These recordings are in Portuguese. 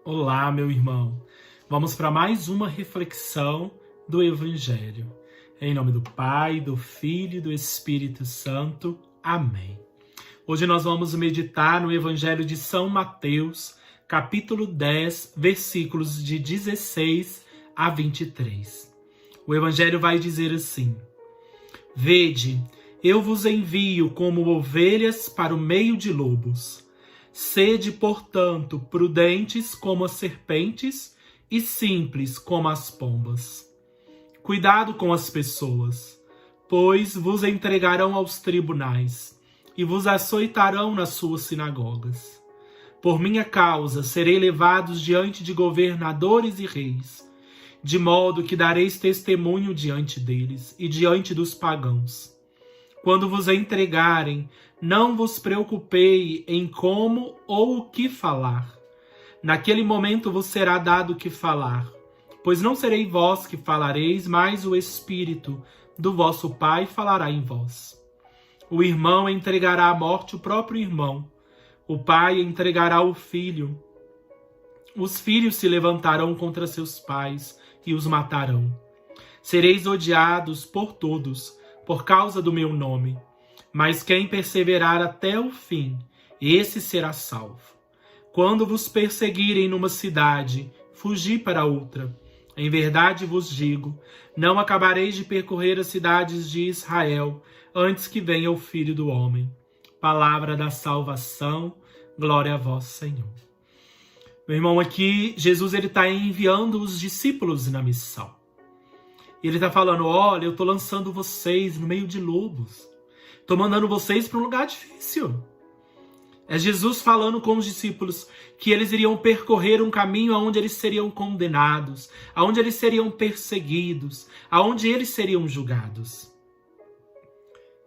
Olá, meu irmão. Vamos para mais uma reflexão do Evangelho. Em nome do Pai, do Filho e do Espírito Santo. Amém. Hoje nós vamos meditar no Evangelho de São Mateus, capítulo 10, versículos de 16 a 23. O Evangelho vai dizer assim: Vede, eu vos envio como ovelhas para o meio de lobos. Sede, portanto, prudentes como as serpentes e simples como as pombas. Cuidado com as pessoas, pois vos entregarão aos tribunais e vos açoitarão nas suas sinagogas. Por minha causa serei levados diante de governadores e reis, de modo que dareis testemunho diante deles e diante dos pagãos. Quando vos entregarem, não vos preocupei em como ou o que falar. Naquele momento vos será dado o que falar, pois não serei vós que falareis, mas o Espírito do vosso Pai falará em vós. O irmão entregará à morte o próprio irmão, o pai entregará o filho. Os filhos se levantarão contra seus pais e os matarão. Sereis odiados por todos, por causa do meu nome. Mas quem perseverar até o fim, esse será salvo. Quando vos perseguirem numa cidade, fugi para outra. Em verdade vos digo, não acabareis de percorrer as cidades de Israel, antes que venha o Filho do Homem. Palavra da salvação, glória a vós, Senhor. Meu irmão, aqui Jesus está enviando os discípulos na missão. E ele está falando, olha, eu estou lançando vocês no meio de lobos. Estou mandando vocês para um lugar difícil. É Jesus falando com os discípulos que eles iriam percorrer um caminho onde eles seriam condenados, onde eles seriam perseguidos, onde eles seriam julgados.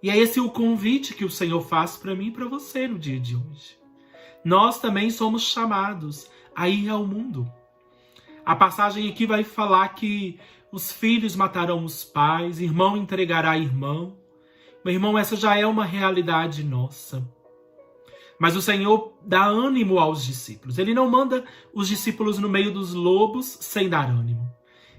E é esse o convite que o Senhor faz para mim e para você no dia de hoje. Nós também somos chamados a ir ao mundo. A passagem aqui vai falar que os filhos matarão os pais, irmão entregará irmão. Meu irmão, essa já é uma realidade nossa. Mas o Senhor dá ânimo aos discípulos. Ele não manda os discípulos no meio dos lobos sem dar ânimo.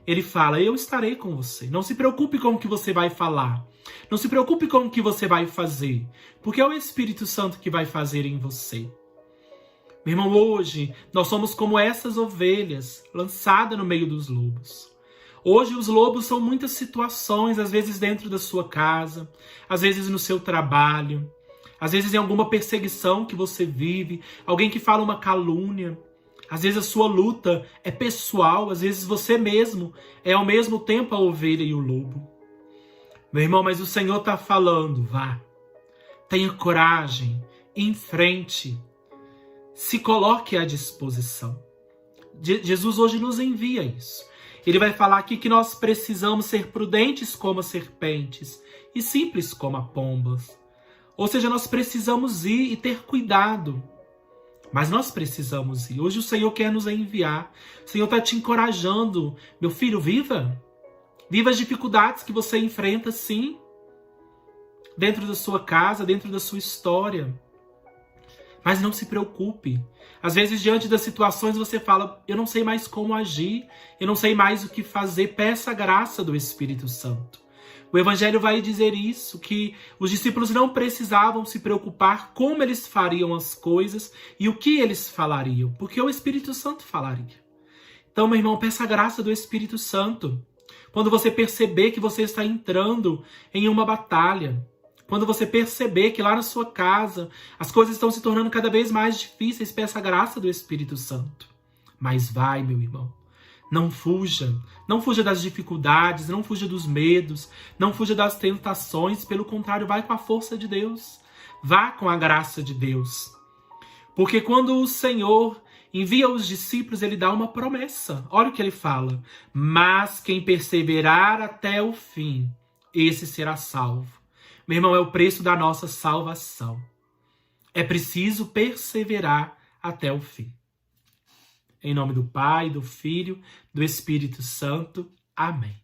Ele fala, eu estarei com você. Não se preocupe com o que você vai falar. Não se preocupe com o que você vai fazer. Porque é o Espírito Santo que vai fazer em você. Meu irmão, hoje nós somos como essas ovelhas lançadas no meio dos lobos. Hoje os lobos são muitas situações, às vezes dentro da sua casa, às vezes no seu trabalho, às vezes em alguma perseguição que você vive, alguém que fala uma calúnia. Às vezes a sua luta é pessoal, às vezes você mesmo é ao mesmo tempo a ovelha e o lobo. Meu irmão, mas o Senhor está falando, vá, tenha coragem, em frente, se coloque à disposição. Jesus hoje nos envia isso. Ele vai falar aqui que nós precisamos ser prudentes como as serpentes e simples como as pombas. Ou seja, nós precisamos ir e ter cuidado. Mas nós precisamos ir. Hoje o Senhor quer nos enviar. O Senhor está te encorajando. Meu filho, viva. Viva as dificuldades que você enfrenta, sim. Dentro da sua casa, dentro da sua história. Mas não se preocupe. Às vezes, diante das situações, você fala, eu não sei mais como agir, eu não sei mais o que fazer. Peça a graça do Espírito Santo. O Evangelho vai dizer isso, que os discípulos não precisavam se preocupar como eles fariam as coisas e o que eles falariam, porque o Espírito Santo falaria. Então, meu irmão, peça a graça do Espírito Santo. Quando você perceber que você está entrando em uma batalha, quando você perceber que lá na sua casa as coisas estão se tornando cada vez mais difíceis, peça a graça do Espírito Santo. Mas vai, meu irmão, não fuja. Não fuja das dificuldades, não fuja dos medos, não fuja das tentações. Pelo contrário, vai com a força de Deus. Vá com a graça de Deus. Porque quando o Senhor envia os discípulos, ele dá uma promessa. Olha o que ele fala. Mas quem perseverar até o fim, esse será salvo. Meu irmão, é o preço da nossa salvação. É preciso perseverar até o fim. Em nome do Pai, do Filho, do Espírito Santo. Amém.